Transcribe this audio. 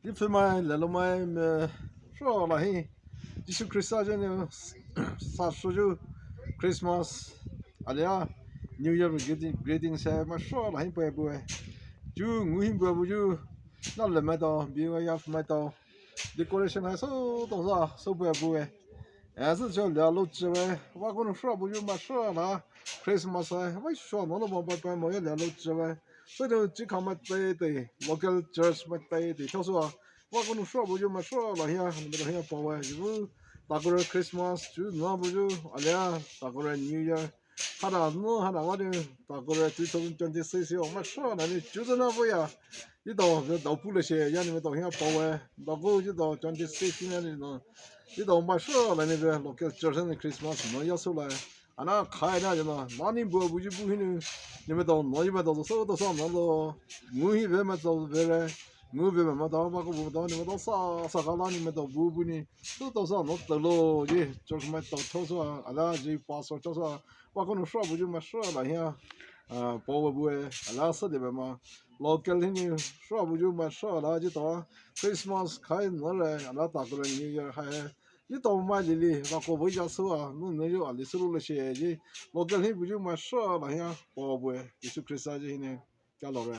Die für mein lelo mai sho la hi Jesus Christ ajene sa shoju Christmas alia New Year greetings ma sho la hi pe bu ju ngu hi bu ju na le ma do bi wa ya ma do decoration ha so dong sa so bu bu还是叫了路之外，我可能说不就没说了，Christmas 我说那么不没有了路之外，所以就只看么对对，local church 么对对，他说我可能说不就没说了呀，那个呀包啊，就大个 Christmas 就那不就啊呀，大个 New Year，他那我我就大个2026我没说了，你就是那不呀，你到补了些，让你们到呀包啊，那个就到2026年的那。你到买说了那个 local church 的 Christmas 那要出来，啊那开那就那，那你不就不可能，你们到那一边到手到上那个，我一边嘛到别人，我别嘛到那个不到你们到啥个那你们到不呢，到上那到了耶，就是嘛到抽出啊，那就把手抽出啊，我可能说不就嘛说了呀。包不会，那是的嘛。local 呢，说不就嘛说了，就到 Christmas 开那来，那大个人New Year还，你到买的哩，那个回家收啊，那就啊，你收了些，local 不就嘛说了呀，包不会，就是 Christmas 呢，加老了。